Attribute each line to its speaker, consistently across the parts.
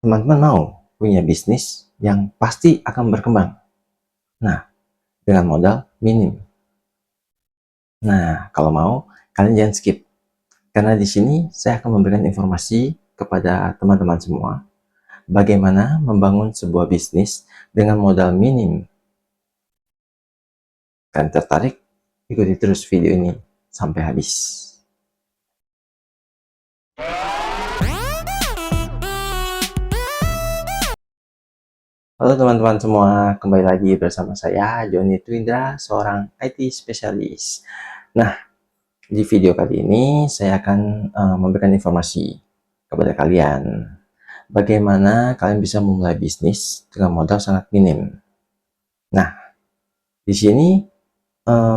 Speaker 1: teman-teman mau punya bisnis yang pasti akan berkembang. Nah, dengan modal minim. Nah, kalau mau, kalian jangan skip. Karena di sini saya akan memberikan informasi kepada teman-teman semua bagaimana membangun sebuah bisnis dengan modal minim. Kalian tertarik? Ikuti terus video ini sampai habis. Halo teman-teman semua, kembali lagi bersama saya Joni Twindra, seorang IT spesialis. Nah, di video kali ini saya akan memberikan informasi kepada kalian bagaimana kalian bisa memulai bisnis dengan modal sangat minim. Nah, di sini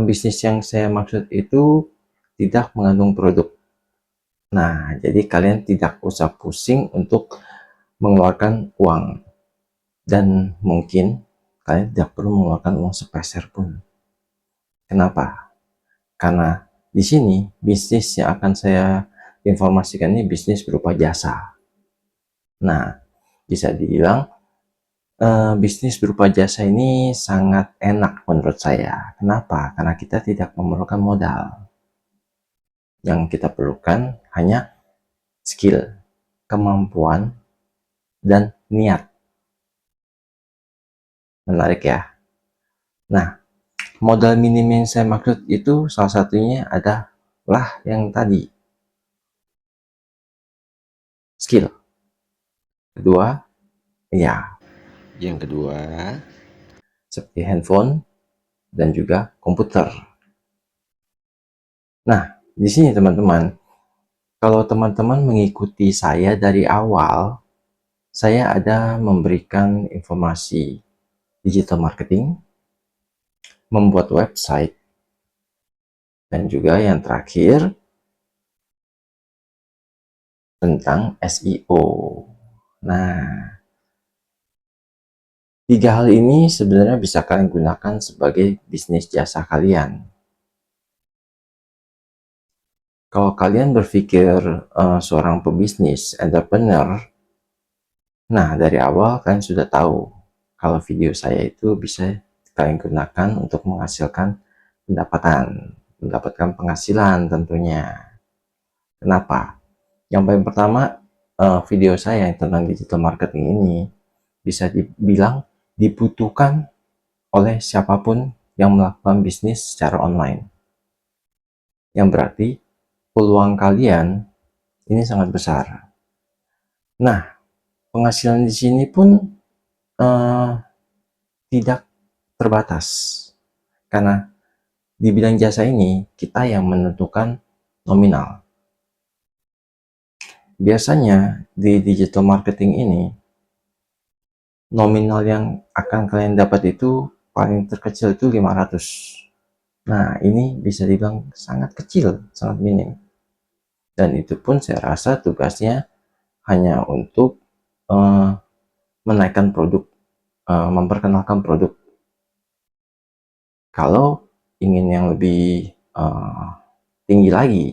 Speaker 1: bisnis yang saya maksud itu tidak mengandung produk. Nah, jadi kalian tidak usah pusing untuk mengeluarkan uang. Dan mungkin kalian tidak perlu mengeluarkan uang sepeser pun. Kenapa? Karena di sini bisnis yang akan saya informasikan ini bisnis berupa jasa. Nah, bisa dibilang bisnis berupa jasa ini sangat enak menurut saya. Kenapa? Karena kita tidak memerlukan modal. Yang kita perlukan hanya skill, kemampuan, dan niat. Menarik ya? Nah, modal minim yang saya maksud itu salah satunya adalah yang tadi, skill. Kedua, ya, yang kedua seperti handphone dan juga komputer. Nah, di sini teman-teman, kalau teman-teman mengikuti saya dari awal, saya ada memberikan informasi digital marketing, membuat website, dan juga yang terakhir tentang SEO. Nah, tiga hal ini sebenarnya bisa kalian gunakan sebagai bisnis jasa kalian. Kalau kalian berpikir seorang pebisnis, entrepreneur, nah dari awal kalian sudah tahu kalau video saya itu bisa kalian gunakan untuk menghasilkan mendapatkan penghasilan tentunya. Kenapa? Yang paling pertama, video saya yang tentang digital marketing ini bisa dibilang dibutuhkan oleh siapapun yang melakukan bisnis secara online. Yang berarti peluang kalian ini sangat besar. Nah, penghasilan di sini pun tidak terbatas. Karena di bidang jasa ini, kita yang menentukan nominal. Biasanya di digital marketing ini, nominal yang akan kalian dapat itu paling terkecil itu 500. Nah, ini bisa dibilang sangat kecil, sangat minim. Dan itu pun saya rasa tugasnya hanya untuk menaikkan produk, memperkenalkan produk. Kalau ingin yang lebih tinggi lagi,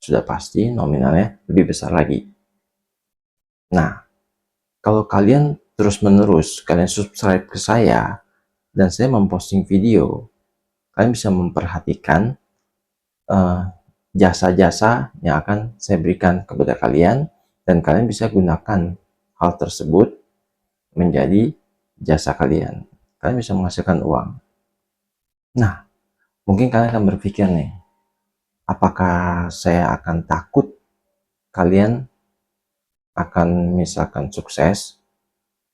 Speaker 1: sudah pasti nominalnya lebih besar lagi. Nah, kalau kalian terus-menerus kalian subscribe ke saya dan saya memposting video, kalian bisa memperhatikan jasa-jasa yang akan saya berikan kepada kalian, dan kalian bisa gunakan hal tersebut menjadi jasa kalian. Kalian bisa menghasilkan uang. Nah, mungkin kalian akan berpikir nih, apakah saya akan takut kalian akan misalkan sukses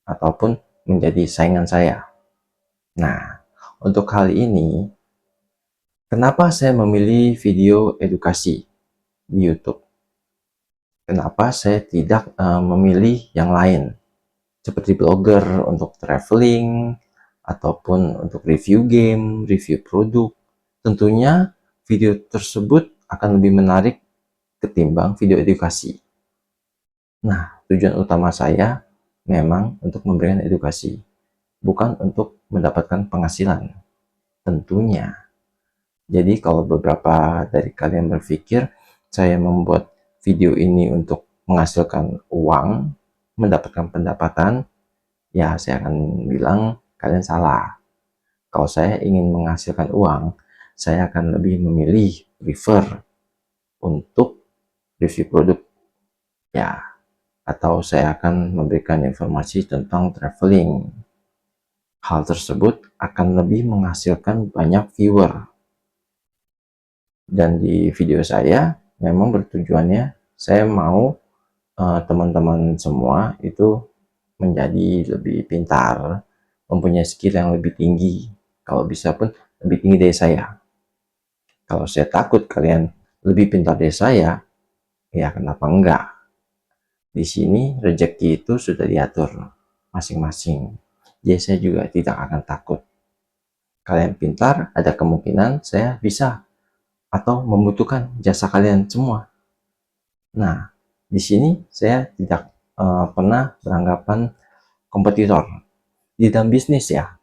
Speaker 1: ataupun menjadi saingan saya? Nah, untuk hal ini, kenapa saya memilih video edukasi di YouTube? Kenapa saya tidak memilih yang lain? Seperti blogger untuk traveling, ataupun untuk review game, review produk. Tentunya video tersebut akan lebih menarik ketimbang video edukasi. Nah, tujuan utama saya memang untuk memberikan edukasi, bukan untuk mendapatkan penghasilan, tentunya. Jadi kalau beberapa dari kalian berpikir saya membuat video ini untuk menghasilkan uang, mendapatkan pendapatan, ya saya akan bilang kalian salah. Kalau saya ingin menghasilkan uang, saya akan lebih memilih prefer untuk review produk, ya, atau saya akan memberikan informasi tentang traveling. Hal tersebut akan lebih menghasilkan banyak viewer. Dan di video saya memang bertujuannya saya mau teman-teman semua itu menjadi lebih pintar, mempunyai skill yang lebih tinggi, kalau bisa pun lebih tinggi dari saya. Kalau saya takut kalian lebih pintar dari saya, ya kenapa enggak? Di sini rezeki itu sudah diatur masing-masing. Jadi saya juga tidak akan takut. Kalian pintar, ada kemungkinan saya bisa atau membutuhkan jasa kalian semua. Nah, di sini saya tidak pernah beranggapan kompetitor. Di dalam bisnis ya,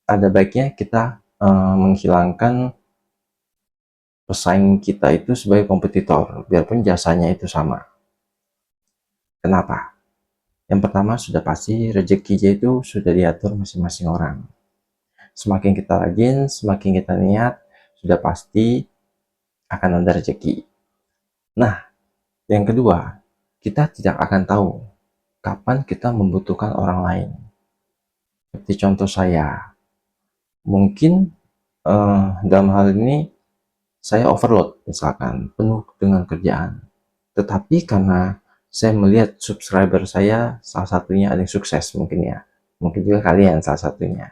Speaker 1: ada baiknya kita menghilangkan pesaing kita itu sebagai kompetitor, biarpun jasanya itu sama. Kenapa? Yang pertama sudah pasti rezekinya itu sudah diatur masing-masing orang. Semakin kita rajin, semakin kita niat, sudah pasti akan ada rezeki. Nah, yang kedua, kita tidak akan tahu kapan kita membutuhkan orang lain. Seperti contoh saya, mungkin dalam hal ini saya overload, misalkan penuh dengan kerjaan. Tetapi karena saya melihat subscriber saya, salah satunya ada yang sukses mungkin ya. Mungkin juga kalian salah satunya.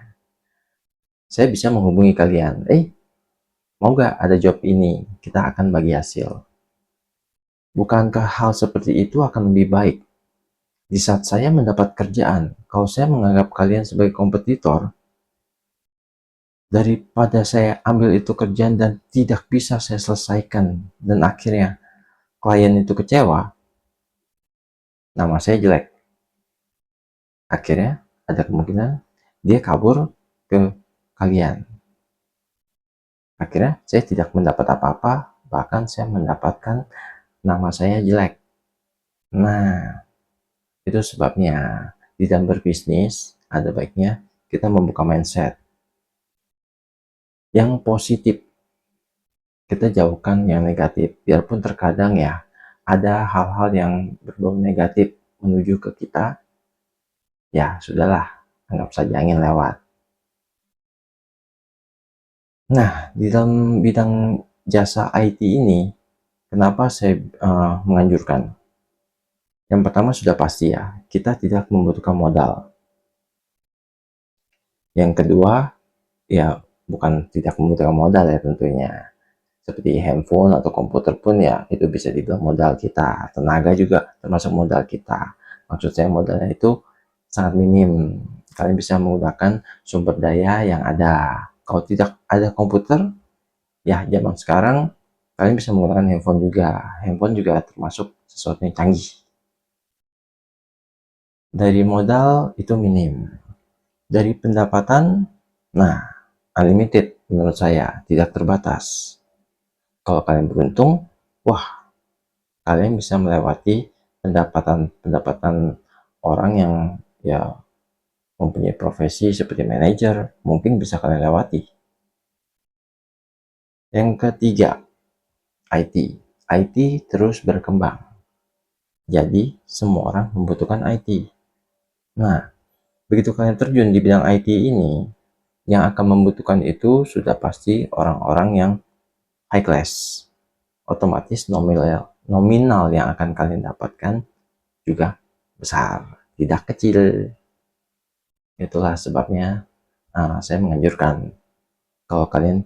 Speaker 1: Saya bisa menghubungi kalian. Mau nggak ada job ini? Kita akan bagi hasil. Bukankah hal seperti itu akan lebih baik? Di saat saya mendapat kerjaan, kalau saya menganggap kalian sebagai kompetitor, daripada saya ambil itu kerjaan dan tidak bisa saya selesaikan, dan akhirnya klien itu kecewa, nama saya jelek. Akhirnya ada kemungkinan dia kabur ke kalian. Akhirnya saya tidak mendapat apa-apa, bahkan saya mendapatkan nama saya jelek. Nah, itu sebabnya di dalam berbisnis ada baiknya kita membuka mindset yang positif. Kita jauhkan yang negatif, biarpun terkadang ya ada hal-hal yang berbau negatif menuju ke kita, ya sudahlah, anggap saja angin lewat. Nah, di dalam bidang jasa IT ini, kenapa saya menganjurkan? Yang pertama sudah pasti ya, kita tidak membutuhkan modal. Yang kedua, ya bukan tidak membutuhkan modal ya tentunya. Seperti handphone atau komputer pun ya itu bisa dibilang modal kita. Tenaga juga termasuk modal kita. Maksud saya modalnya itu sangat minim. Kalian bisa menggunakan sumber daya yang ada. Kalau tidak ada komputer, ya zaman sekarang kalian bisa menggunakan handphone juga. Handphone juga termasuk sesuatu yang canggih. Dari modal itu minim. Dari pendapatan, nah unlimited menurut saya, tidak terbatas. Kalau kalian beruntung, wah, kalian bisa melewati pendapatan orang yang ya mempunyai profesi seperti manajer, mungkin bisa kalian lewati. Yang ketiga, IT. IT terus berkembang. Jadi, semua orang membutuhkan IT. Nah, begitu kalian terjun di bidang IT ini, yang akan membutuhkan itu sudah pasti orang-orang yang high class. Otomatis nominal yang akan kalian dapatkan juga besar, tidak kecil. Itulah sebabnya saya menganjurkan kalau kalian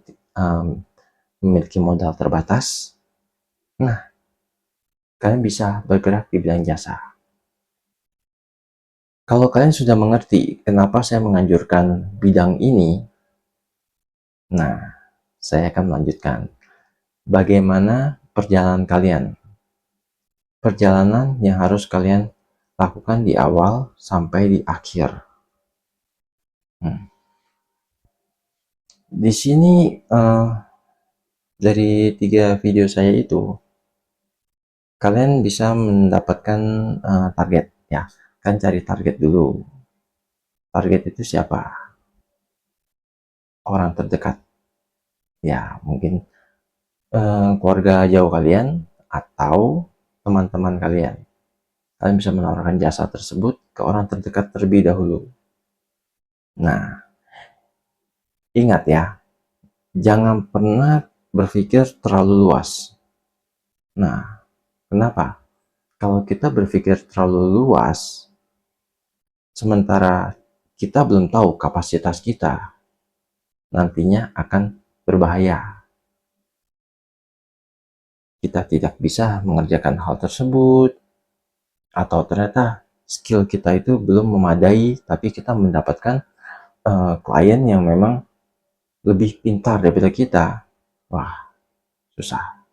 Speaker 1: memiliki modal terbatas, nah kalian bisa bergerak di bidang jasa. Kalau kalian sudah mengerti kenapa saya menganjurkan bidang ini, nah saya akan melanjutkan bagaimana perjalanan kalian. Perjalanan yang harus kalian lakukan di awal sampai di akhir. Di sini dari 3 video saya itu, kalian bisa mendapatkan target. Ya, kan cari target dulu. Target itu siapa? Orang terdekat. Ya, mungkin keluarga jauh kalian atau teman-teman kalian. Kalian bisa menawarkan jasa tersebut ke orang terdekat terlebih dahulu. Nah, ingat ya, jangan pernah berpikir terlalu luas. Nah, kenapa? Kalau kita berpikir terlalu luas, sementara kita belum tahu kapasitas kita, nantinya akan berbahaya. Kita tidak bisa mengerjakan hal tersebut, atau ternyata skill kita itu belum memadai, tapi kita mendapatkan klien yang memang lebih pintar daripada kita. Wah, susah.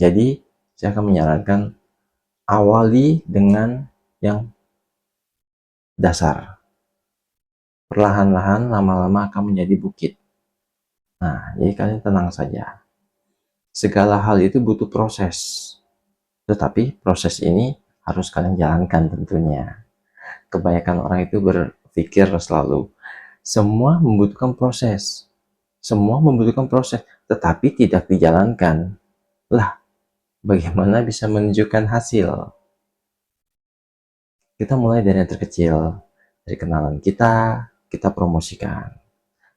Speaker 1: Jadi, saya akan menyarankan awali dengan yang dasar. Perlahan-lahan, lama-lama akan menjadi bukit. Nah, jadi kalian tenang saja. Segala hal itu butuh proses. Tetapi proses ini harus kalian jalankan tentunya. Kebanyakan orang itu berpikir selalu, semua membutuhkan proses. Semua membutuhkan proses, tetapi tidak dijalankan. Lah, bagaimana bisa menunjukkan hasil? Kita mulai dari yang terkecil, dari kenalan kita promosikan.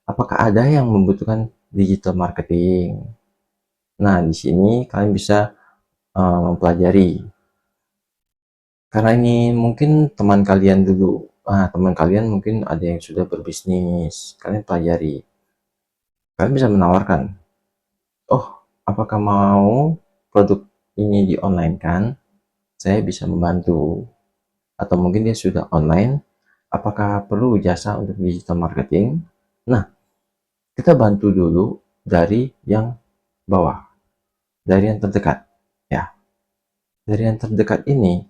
Speaker 1: Apakah ada yang membutuhkan digital marketing? Nah, di sini kalian bisa mempelajari. Karena ini mungkin teman kalian dulu. Teman kalian mungkin ada yang sudah berbisnis. Kalian pelajari. Kalian bisa menawarkan, oh, apakah mau produk ini di online kan? Saya bisa membantu. Atau mungkin dia sudah online, apakah perlu jasa untuk digital marketing? Nah, kita bantu dulu dari yang bawah, dari yang terdekat. Ya, dari yang terdekat ini,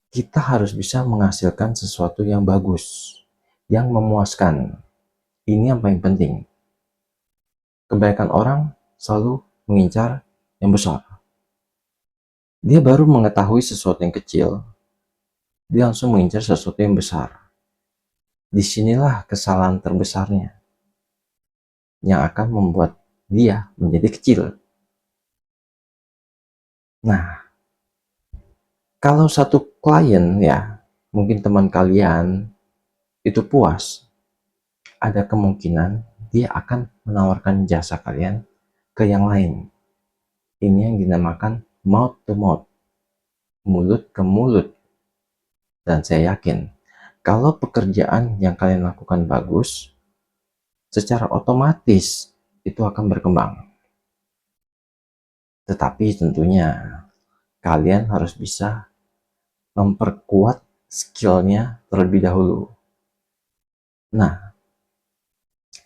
Speaker 1: kita harus bisa menghasilkan sesuatu yang bagus, yang memuaskan. Ini yang paling penting. Kebanyakan orang selalu mengincar yang besar. Dia baru mengetahui sesuatu yang kecil, dia langsung mengincar sesuatu yang besar. Disinilah kesalahan terbesarnya, yang akan membuat dia menjadi kecil. Nah, kalau satu klien ya, mungkin teman kalian itu puas, ada kemungkinan dia akan menawarkan jasa kalian ke yang lain. Ini yang dinamakan mouth to mouth, mulut ke mulut. Dan saya yakin, kalau pekerjaan yang kalian lakukan bagus, secara otomatis itu akan berkembang. Tetapi tentunya kalian harus bisa memperkuat skillnya terlebih dahulu. Nah,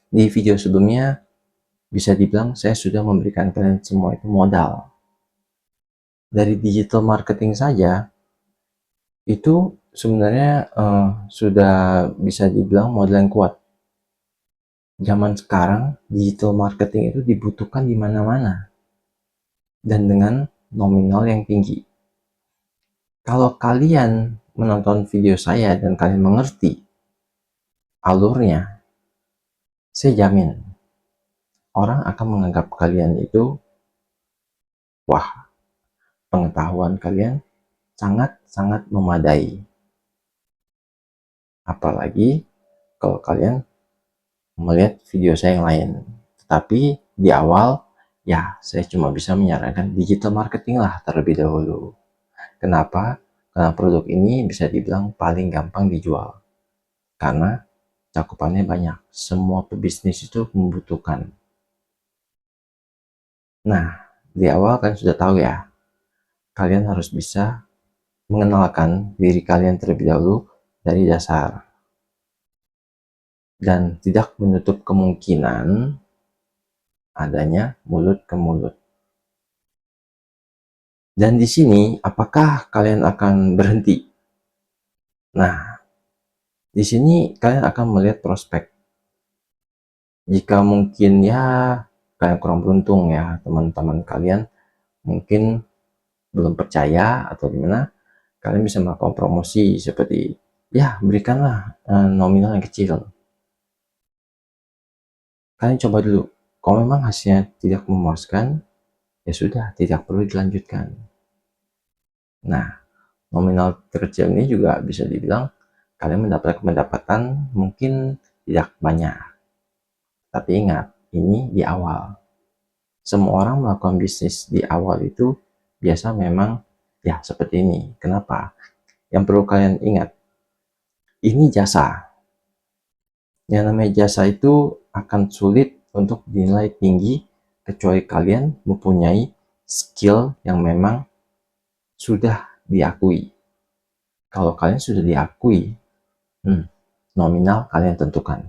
Speaker 1: di video sebelumnya bisa dibilang saya sudah memberikan kalian semua itu modal. Dari digital marketing saja, itu sebenarnya sudah bisa dibilang modal yang kuat. Zaman sekarang, digital marketing itu dibutuhkan di mana-mana. Dan dengan nominal yang tinggi. Kalau kalian menonton video saya dan kalian mengerti alurnya, saya jamin orang akan menganggap kalian itu, wah, pengetahuan kalian sangat-sangat memadai. Apalagi kalau kalian melihat video saya yang lain. Tetapi di awal, ya saya cuma bisa menyarankan digital marketing lah terlebih dahulu. Kenapa? Karena produk ini bisa dibilang paling gampang dijual. Karena cakupannya banyak. Semua pebisnis itu membutuhkan. Nah, di awal kalian sudah tahu ya, kalian harus bisa mengenalkan diri kalian terlebih dahulu dari dasar. Dan tidak menutup kemungkinan adanya mulut ke mulut. Dan di sini, apakah kalian akan berhenti? Nah, di sini kalian akan melihat prospek. Jika mungkin ya kalian kurang beruntung ya, teman-teman kalian mungkin belum percaya atau gimana, Kalian bisa melakukan promosi seperti, ya berikanlah nominal yang kecil. Kalian coba dulu. Kalau memang hasilnya tidak memuaskan, ya sudah, tidak perlu dilanjutkan. Nah, nominal terkecil ini juga bisa dibilang kalian mendapatkan pendapatan mungkin tidak banyak. Tapi ingat, ini di awal. Semua orang melakukan bisnis di awal itu biasa memang ya seperti ini. Kenapa? Yang perlu kalian ingat, ini jasa. Yang namanya jasa itu akan sulit untuk dinilai tinggi kecuali kalian mempunyai skill yang memang sudah diakui. Kalau kalian sudah diakui, nominal kalian tentukan.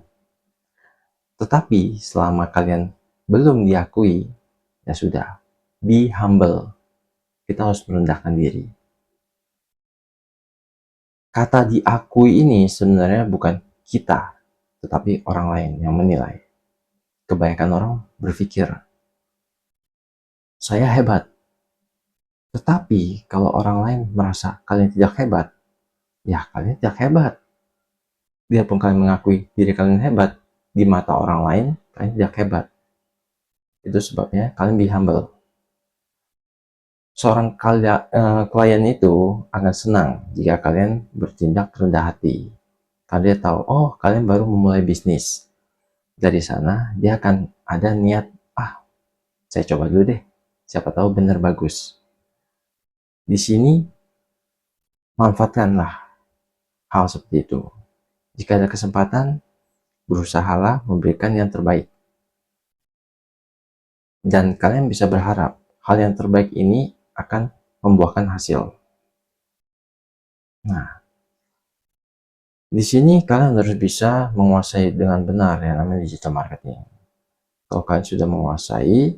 Speaker 1: Tetapi selama kalian belum diakui, ya sudah, be humble. Kita harus merendahkan diri. Kata diakui ini sebenarnya bukan kita, tetapi orang lain yang menilai. Kebanyakan orang berpikir, saya hebat. Tetapi kalau orang lain merasa kalian tidak hebat, ya kalian tidak hebat. Biarpun kalian mengakui diri kalian hebat, di mata orang lain, kalian tidak hebat. Itu sebabnya kalian be humble. Seorang klien itu akan senang jika kalian bertindak rendah hati. Karena dia tahu, oh kalian baru memulai bisnis. Dari sana dia akan ada niat, saya coba dulu deh, siapa tahu benar bagus. Di sini manfaatkanlah hal seperti itu. Jika ada kesempatan, berusahalah memberikan yang terbaik. Dan kalian bisa berharap hal yang terbaik ini akan membuahkan hasil. Nah, di sini kalian harus bisa menguasai dengan benar yang namanya digital marketing. Kalau kalian sudah menguasai,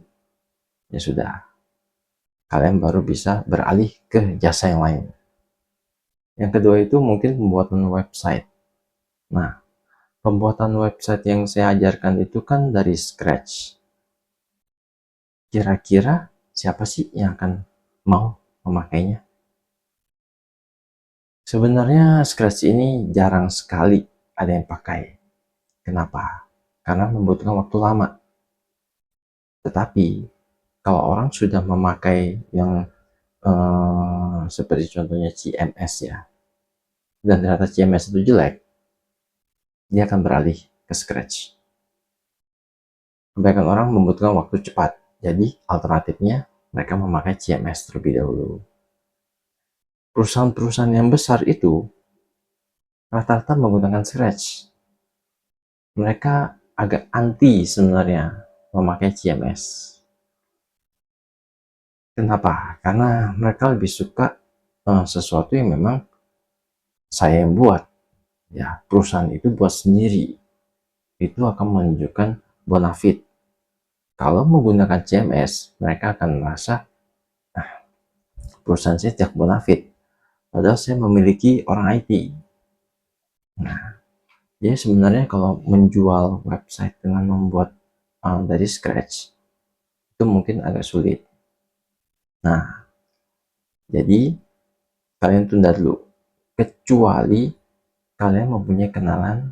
Speaker 1: ya sudah, kalian baru bisa beralih ke jasa yang lain. Yang kedua itu mungkin pembuatan website. Nah, pembuatan website yang saya ajarkan itu kan dari scratch. Kira-kira siapa sih yang akan mau memakainya? Sebenarnya scratch ini jarang sekali ada yang pakai. Kenapa? Karena membutuhkan waktu lama. Tetapi kalau orang sudah memakai yang seperti contohnya CMS ya, dan ternyata CMS itu jelek, dia akan beralih ke scratch. Kebanyakan orang membutuhkan waktu cepat, jadi alternatifnya mereka memakai CMS terlebih dahulu. Perusahaan-perusahaan yang besar itu rata-rata menggunakan scratch. Mereka agak anti sebenarnya memakai CMS. Kenapa? Karena mereka lebih suka sesuatu yang memang saya yang buat. Ya, perusahaan itu buat sendiri. Itu akan menunjukkan bonafit. Kalau menggunakan CMS, mereka akan merasa perusahaan saya tidak bonafit. Padahal saya memiliki orang IT. Nah, jadi sebenarnya kalau menjual website dengan membuat dari scratch, itu mungkin agak sulit. Nah, jadi kalian tunda dulu. Kecuali kalian mempunyai kenalan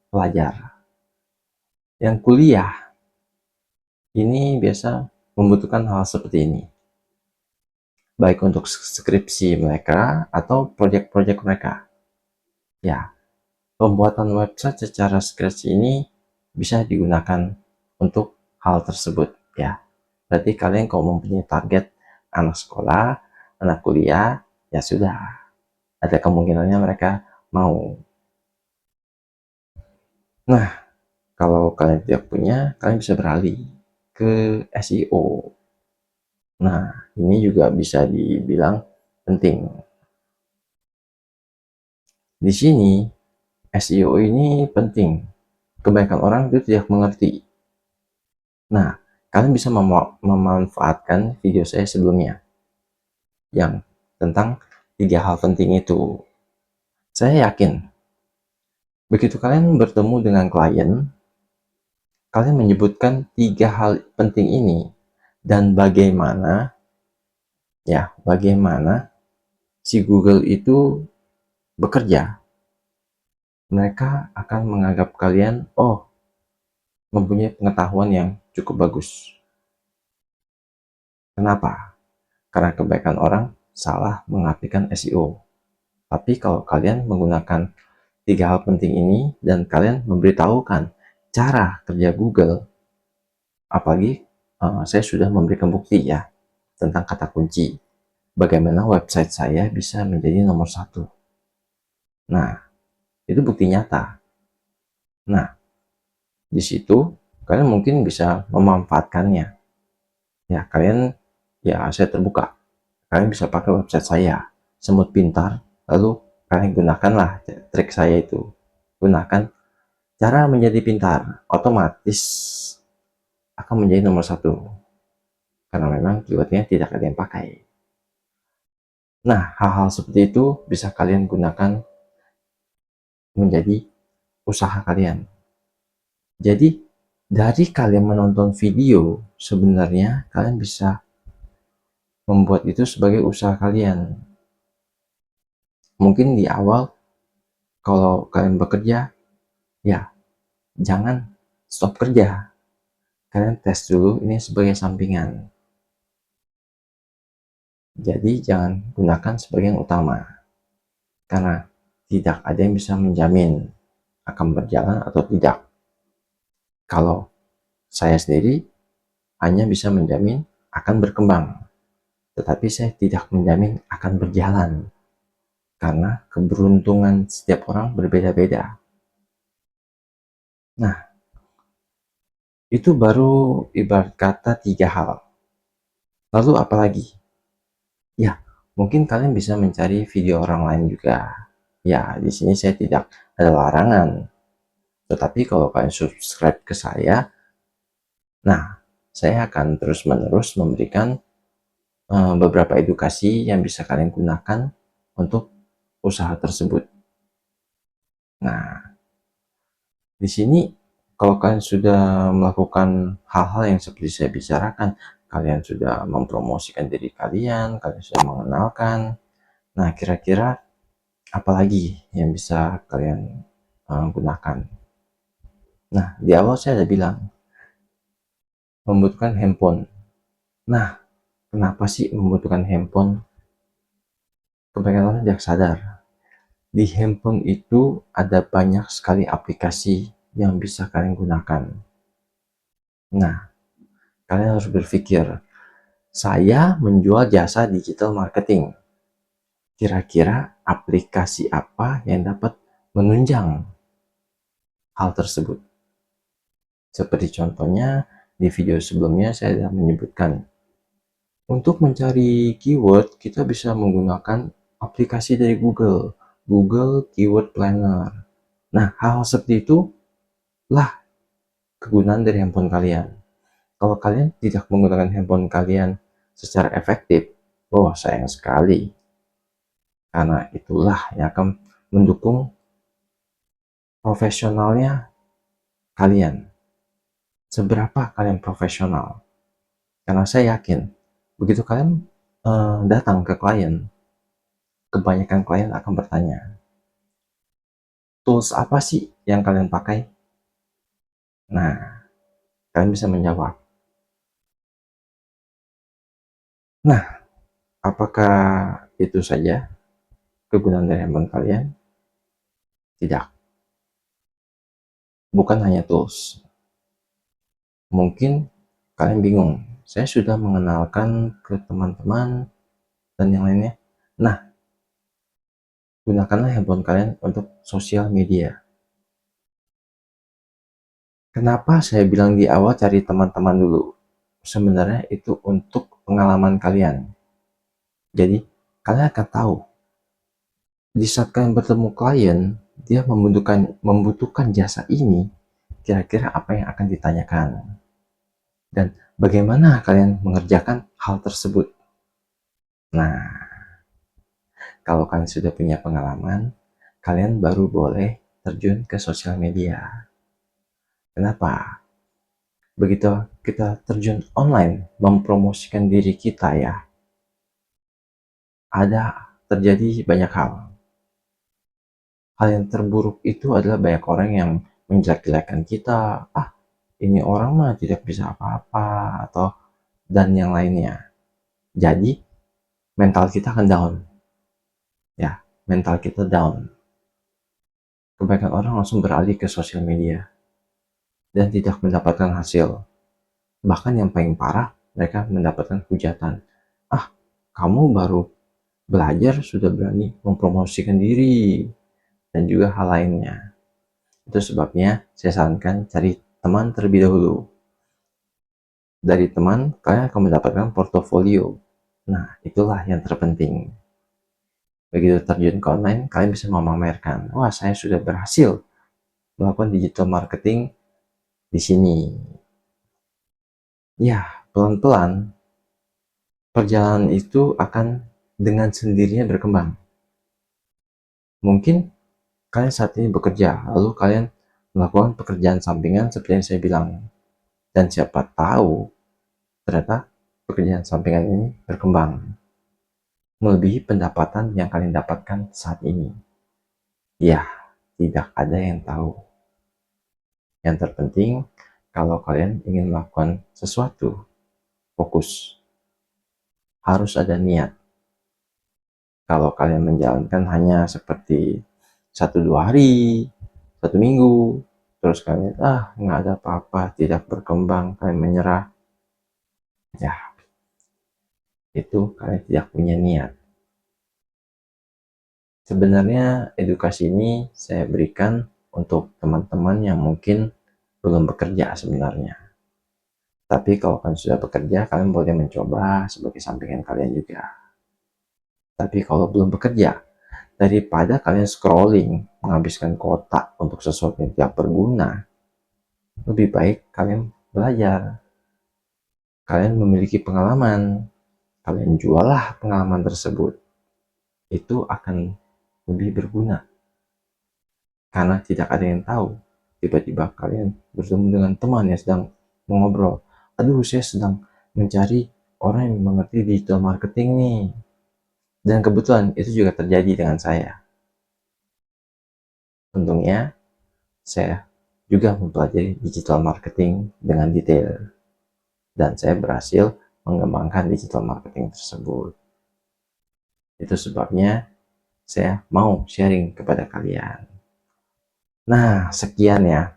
Speaker 1: pelajar. Yang kuliah, ini biasa membutuhkan hal seperti ini. Baik untuk skripsi mereka atau proyek-proyek mereka. Ya, pembuatan website secara scratch ini bisa digunakan untuk hal tersebut ya. Berarti kalian kalau mempunyai target anak sekolah, anak kuliah, ya sudah. Ada kemungkinannya mereka mau. Nah, kalau kalian tidak punya, kalian bisa beralih ke SEO. Nah, ini juga bisa dibilang penting. Di sini, SEO ini penting. Kebanyakan orang itu tidak mengerti. Nah, kalian bisa memanfaatkan video saya sebelumnya yang tentang 3 hal penting itu. Saya yakin, begitu kalian bertemu dengan klien, kalian menyebutkan 3 hal penting ini dan bagaimana si Google itu bekerja, mereka akan menganggap kalian, oh, mempunyai pengetahuan yang cukup bagus. Kenapa? Karena kebanyakan orang salah mengartikan SEO. Tapi kalau kalian menggunakan 3 hal penting ini dan kalian memberitahukan cara kerja Google, apalagi saya sudah memberikan bukti ya tentang kata kunci, bagaimana website saya bisa menjadi nomor 1. Nah, itu bukti nyata. Nah, di situ kalian mungkin bisa memanfaatkannya. Ya, saya terbuka. Kalian bisa pakai website saya, Semut Pintar, lalu kalian gunakanlah trik saya itu. Gunakan cara menjadi pintar, otomatis akan menjadi nomor 1. Karena memang keywordnya tidak ada yang pakai. Nah, hal-hal seperti itu bisa kalian gunakan menjadi usaha kalian. Jadi, dari kalian menonton video, sebenarnya kalian bisa membuat itu sebagai usaha kalian. Mungkin di awal, kalau kalian bekerja, ya jangan stop kerja. Kalian tes dulu ini sebagai sampingan. Jadi jangan gunakan sebagai yang utama. Karena tidak ada yang bisa menjamin akan berjalan atau tidak. Kalau saya sendiri hanya bisa menjamin akan berkembang, tetapi saya tidak menjamin akan berjalan. Karena keberuntungan setiap orang berbeda-beda. Nah, itu baru ibarat kata 3 hal. Lalu apalagi? Ya, mungkin kalian bisa mencari video orang lain juga. Ya, di sini saya tidak ada larangan. Tetapi kalau kalian subscribe ke saya, nah, saya akan terus-menerus memberikan beberapa edukasi yang bisa kalian gunakan untuk usaha tersebut. Nah, di sini kalau kalian sudah melakukan hal-hal yang seperti saya bicarakan, kalian sudah mempromosikan diri kalian, kalian sudah mengenalkan. Nah, kira-kira apalagi yang bisa kalian gunakan? Nah, di awal saya ada bilang membutuhkan handphone. Nah, kenapa sih membutuhkan handphone? Kebanyakan orang tidak sadar. Di handphone itu ada banyak sekali aplikasi yang bisa kalian gunakan. Nah, kalian harus berpikir, saya menjual jasa digital marketing. Kira-kira aplikasi apa yang dapat menunjang hal tersebut? Seperti contohnya di video sebelumnya saya sudah menyebutkan. Untuk mencari keyword, kita bisa menggunakan aplikasi dari Google, Google Keyword Planner. Nah, hal seperti itu lah kegunaan dari handphone kalian. Kalau kalian tidak menggunakan handphone kalian secara efektif, oh sayang sekali. Karena itulah yang akan mendukung profesionalnya kalian. Seberapa kalian profesional? Karena saya yakin, begitu kalian datang ke klien, kebanyakan klien akan bertanya, tools apa sih yang kalian pakai? Nah, kalian bisa menjawab. Nah, apakah itu saja kegunaan dari handphone kalian? Tidak. Bukan hanya tools. Mungkin kalian bingung. Saya sudah mengenalkan ke teman-teman dan yang lainnya. Nah, gunakanlah handphone kalian untuk sosial media. Kenapa saya bilang di awal cari teman-teman dulu? Sebenarnya itu untuk pengalaman kalian. Jadi, kalian akan tahu di saat kalian bertemu klien, dia membutuhkan jasa ini, kira-kira apa yang akan ditanyakan dan bagaimana kalian mengerjakan hal tersebut. Nah, kalau kalian sudah punya pengalaman, kalian baru boleh terjun ke sosial media. Kenapa? Begitu kita terjun online, mempromosikan diri kita ya, ada terjadi banyak hal. Hal yang terburuk itu adalah banyak orang yang menjelek-jelekan kita. Ah, ini orang mah tidak bisa apa-apa, atau dan yang lainnya. Jadi, mental kita akan down. Ya, mental kita down. Kebanyakan orang langsung beralih ke sosial media dan tidak mendapatkan hasil. Bahkan yang paling parah, mereka mendapatkan hujatan. Ah, kamu baru belajar sudah berani mempromosikan diri, dan juga hal lainnya. Itu sebabnya saya sarankan cari teman terlebih dahulu. Dari teman, kalian akan mendapatkan portofolio. Nah, itulah yang terpenting. Begitu terjun ke online, kalian bisa memamerkan, wah saya sudah berhasil melakukan digital marketing di sini. Ya, pelan-pelan perjalanan itu akan dengan sendirinya berkembang. Mungkin kalian saat ini bekerja, lalu kalian melakukan pekerjaan sampingan seperti yang saya bilang. Dan siapa tahu ternyata pekerjaan sampingan ini berkembang melebihi pendapatan yang kalian dapatkan saat ini. Ya, tidak ada yang tahu. Yang terpenting, kalau kalian ingin melakukan sesuatu, fokus. Harus ada niat. Kalau kalian menjalankan hanya seperti 1-2 hari, 1 minggu, terus kalian nggak ada apa-apa, tidak berkembang, kalian menyerah, ya itu kalian tidak punya niat. Sebenarnya edukasi ini saya berikan untuk teman-teman yang mungkin belum bekerja sebenarnya. Tapi kalau kalian sudah bekerja, kalian boleh mencoba sebagai sampingan kalian juga. Tapi kalau belum bekerja, daripada kalian scrolling, menghabiskan kuota untuk sesuatu yang tidak berguna, lebih baik kalian belajar. Kalian memiliki pengalaman, kalian jualah pengalaman tersebut. Itu akan lebih berguna. Karena tidak ada yang tahu, tiba-tiba kalian bertemu dengan teman yang sedang mengobrol. Aduh, saya sedang mencari orang yang mengerti digital marketing nih. Dan kebetulan itu juga terjadi dengan saya. Untungnya, saya juga mempelajari digital marketing dengan detail. Dan saya berhasil mengembangkan digital marketing tersebut. Itu sebabnya saya mau sharing kepada kalian. Nah, sekian ya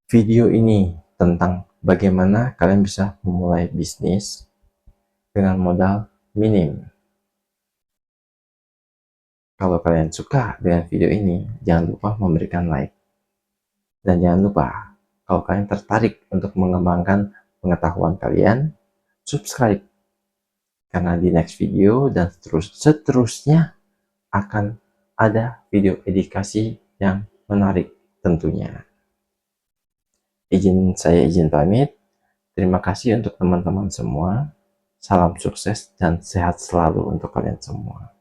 Speaker 1: video ini tentang bagaimana kalian bisa memulai bisnis dengan modal minim. Kalau kalian suka dengan video ini, jangan lupa memberikan like. Dan jangan lupa, kalau kalian tertarik untuk mengembangkan pengetahuan kalian, subscribe. Karena di next video dan seterusnya akan ada video edukasi yang menarik tentunya. Saya izin pamit. Terima kasih untuk teman-teman semua. Salam sukses dan sehat selalu untuk kalian semua.